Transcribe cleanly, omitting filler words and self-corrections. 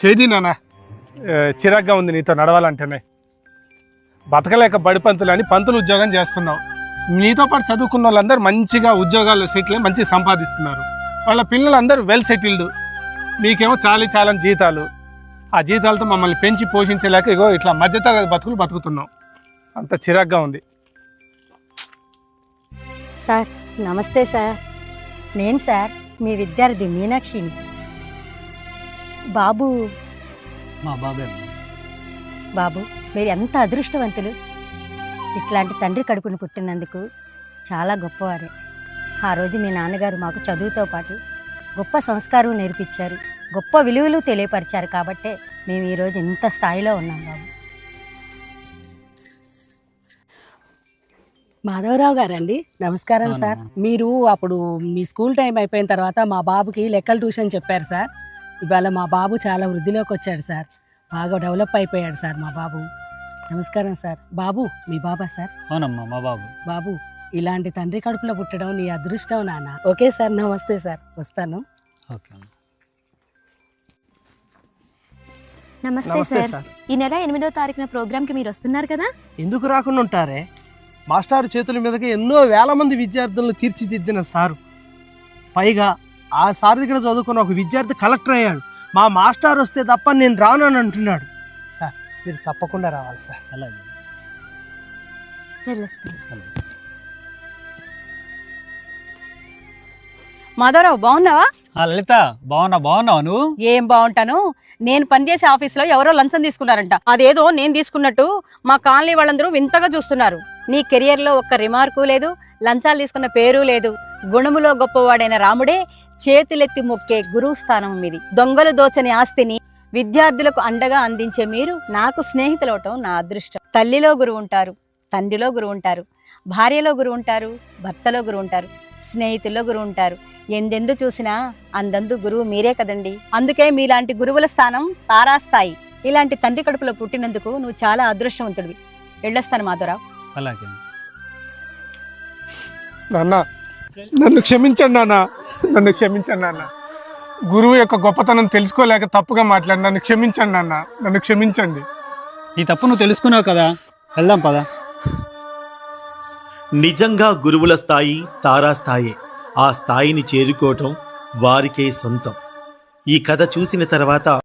చేది నాన్న, చిరాగ్గా ఉంది నీతో నడవాలంటేనే. బతకలేక బడి పంతులు అని పంతులు ఉద్యోగం చేస్తున్నావు. నీతో పాటు చదువుకున్న వాళ్ళందరూ మంచిగా ఉద్యోగాల్లో సెటిల్ అయ్యి మంచిగా సంపాదిస్తున్నారు. వాళ్ళ పిల్లలందరూ వెల్ సెటిల్డ్. మీకేమో చాలని జీతాలు. ఆ జీతాలతో మమ్మల్ని పెంచి పోషించలేక ఇగో ఇట్లా మధ్యతరగతి బతుకులు బతుకుతున్నాం. అంత చిరాగ్గా ఉంది. సార్ నమస్తే సార్. నేను సార్ మీ విద్యార్థి మీనాక్షిని. బాబు మా బాబే. బాబు మీరు ఎంత అదృష్టవంతులు. ఇట్లాంటి తండ్రి కడుపును పుట్టినందుకు చాలా గొప్పవారే. ఆ రోజు మీ నాన్నగారు మాకు చదువుతో పాటు గొప్ప సంస్కారం నేర్పించారు, గొప్ప విలువలు తెలియపరిచారు. కాబట్టే మేము ఈరోజు ఇంత స్థాయిలో ఉన్నాం బాబు. మాధవరావు గారండి, నమస్కారం సార్. మీరు అప్పుడు మీ స్కూల్ టైం అయిపోయిన తర్వాత మా బాబుకి లెక్కల ట్యూషన్ చెప్పారు సార్. ఇవాళ మా బాబు చాలా వృద్ధిలోకి వచ్చాడు సార్. బాగా డెవలప్ అయిపోయాడు సార్ మా బాబు. నమస్కారం సార్. బాబు మీ బాబా సార్? అవునమ్మా మా బాబు. బాబు ఇలాంటి తండ్రి కడుపులో పుట్టడం నీ అదృష్టం నాన్న. ఓకే సార్, నమస్తే సార్, వస్తాను. ఓకే. నమస్తే సార్. ఈ నెల 8వ తారీఖున ప్రోగ్రామ్కి మీరు వస్తున్నారు కదా? ఎందుకు రాకుండా ఉంటారే? మాస్టర్ చేతుల మీదకి ఎన్నో వేల మంది విద్యార్థులను తీర్చిదిద్దిన సారు. పైగా ఆ సార్ దగ్గర చదువుకున్న ఒక విద్యార్థి కలెక్టర్ అయ్యాడు. మా మాస్టర్ వస్తే తప్ప నేను రాను అని అంటున్నాడు. సార్ మీరు తప్పకుండా రావాలి సార్. అలాగే. వెళ్ళొస్తాం. మాధవరావు బాగున్నావా? లలిత బాగున్నావు నువ్వు? ఏం బాగుంటాను. నేను పనిచేసే ఆఫీస్లో ఎవరో లంచం తీసుకున్నారంట. అదేదో నేను తీసుకున్నట్టు మా కాలనీ వాళ్ళందరూ వింతగా చూస్తున్నారు. నీ కెరియర్లో ఒక్క రిమార్కు లేదు, లంచాలు తీసుకున్న పేరు లేదు. గుణములో గొప్పవాడైన రాముడే చేతులెత్తి మొక్కే గురువు స్థానం మీది. దొంగలు దోచని ఆస్తిని విద్యార్థులకు అండగా అందించే మీరు నాకు స్నేహితులవటం నా అదృష్టం. తల్లిలో గురువు ఉంటారు, తండ్రిలో గురువు ఉంటారు, భార్యలో గురువు ఉంటారు, భర్తలో గురువు ఉంటారు, స్నేహితుల్లో గురువు ఉంటారు. ఎందెందు చూసినా అందందు గురువు మీరే కదండి. అందుకే మీలాంటి గురువుల స్థానం తారాస్థాయి. ఇలాంటి తండ్రి కడుపులో పుట్టినందుకు నువ్వు చాలా అదృష్టవంతుడివి. వెళ్ళొస్తాను మాధవరావు. అలాగే. నాన్న నన్ను క్షమించండి నాన్న, నన్ను క్షమించండి నాన్న. గురువు యొక్క గొప్పతనం తెలుసుకోలేక తప్పుగా మాట్లాడి నన్ను క్షమించండి నాన్న, నన్ను క్షమించండి. ఈ తప్పు నువ్వు తెలుసుకున్నావు కదా, వెళ్దాం పదా. నిజంగా గురువుల స్థాయి తారాస్థాయే. ఆ స్థాయిని చేరుకోవటం వారికే సొంతం. ఈ కథ చూసిన తర్వాత